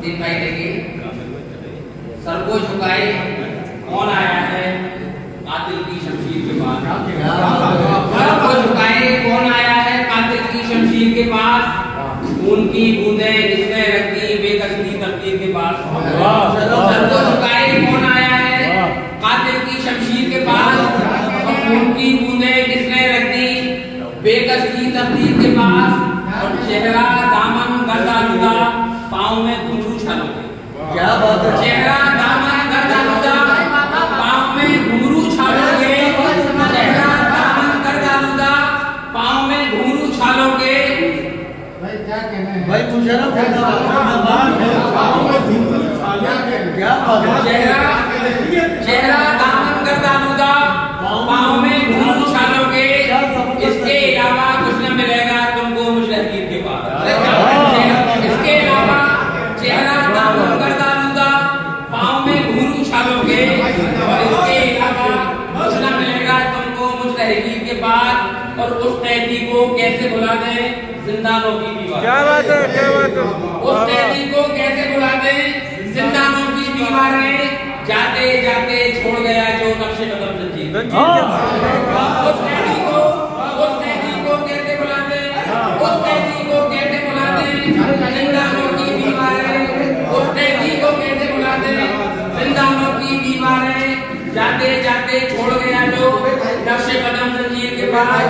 दिखाई देगी। सर को झुकाए, कौन आया है कातिल की शमशीर के पास? सर को झुकाए, कौन आया है कातिल की शमशीर के पास? खून की बूंदें जिसने रख दी बेकस की तकदीर के पास। सर को झुकाए, कौन आया है कातिल की शमशीर के पास? खून की बूंदें जिसने रख दी बेकस की तकदीर के पास। और चेहरा दामन गर्दा लुदा, पाँव में घुंघरू छालों के। क्या बात है? चेहरा दामन गर्दा लुदा, पाँव में घुंघरू छालों के। चेहरा दामन गर्दा लुदा, पाँव में घुंघरू छालों के। भाई क्या कहना है? भाई पूछा ना क्या बात है? चेहरा दामन गर्दा लुदा, पाँव में घुंघरू छालों के। इसके अलावा कुछ न मिलेगा तुमको मुजरहीर के पास। इसके अलावा चेहरा दामन गर्दा लुदा, पाँव में घुंघरू छालों के। और इसके अलावा कुछ न मिलेगा तुमको मुजरहीर के पास। और उस कैदी को कैसे भुला दें जिंदानों की दीवार? क्या बात है? क्या बात है? उस कैदी को कैसे भुला दें जिंदानों की दीवारें? जाते जाते छोड़ गया जो नक्शे कदम जंजीर। उस कैदी को कैसे भुला दें? उस कैदी को कैसे भुला दें जिंदानों की दीवारें? उस कैदी को कैसे भुला दें जिंदानों की दीवारें? जाते जाते छोड़ गया जो नक्शे कदम जंजीर के पास।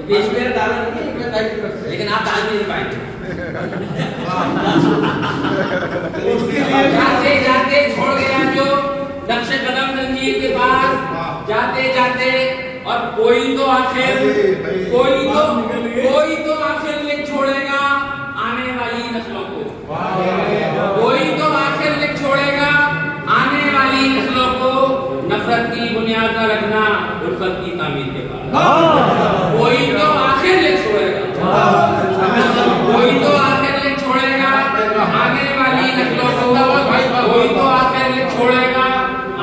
पेश मेरे दादा लेकिन आप दाल नहीं पाएंगे। जाते जाते छोड़ गया जो नक्शे कदम जंजीर के पास। जाते जाते और कोई तो आखिर लिख छोड़ेगा आने वाली नस्लों को। कोई तो आखिर लिख छोड़ेगा आने वाली नस्लों को। नफरत की बुनियाद न रखना उल्फत की तामीर के पास। कोई तो आखिर लिख छोड़ेगा, कोई तो आखिर लिख छोड़ेगा आने वाली नस्लों को। कोई तो आखिर लिख छोड़ेगा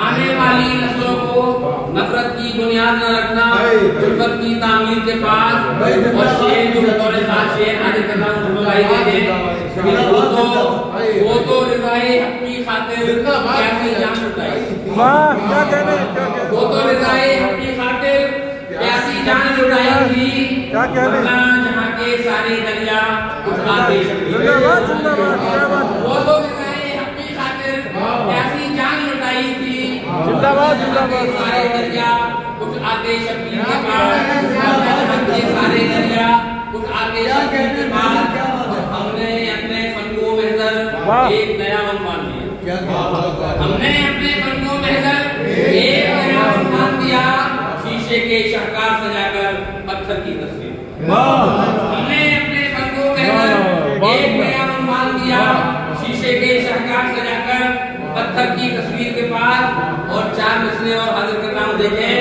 आने वाली नस्लों को। नफरत की बुनियाद न रखना उल्फत की तामीर के पास। और शेर जो बतौर खास शेर हाजिर करना उन्होंने देंगे। वो तो रिज़ाए हक की खातिर कैसी जान लुटाई। वो तो रिज़ाए हक की खातिर कैसी जान लुटाई थी। जहाँ के सारे दरिया कुछ आते। वो तो रिज़ाए हक की खातिर कैसी जान लुटाई थी। सारे दरिया कुछ आते शब्बीर के पास। जहाँ के सारे दरिया कुछ आते शब्बीर के पास। हमने अपने फनको महज़र एक नया अनुमान दिया। हमने अपने फनको महज़र एक नया अनुमान दिया। शीशे के शाहकार सजाकर पत्थर की तस्वीर। हमने अपने फनको महज़र एक नया अनुमान दिया। शीशे के शाहकार सजाकर पत्थर की तस्वीर के पास। और चार मिसरे और हाजिर करना देखें।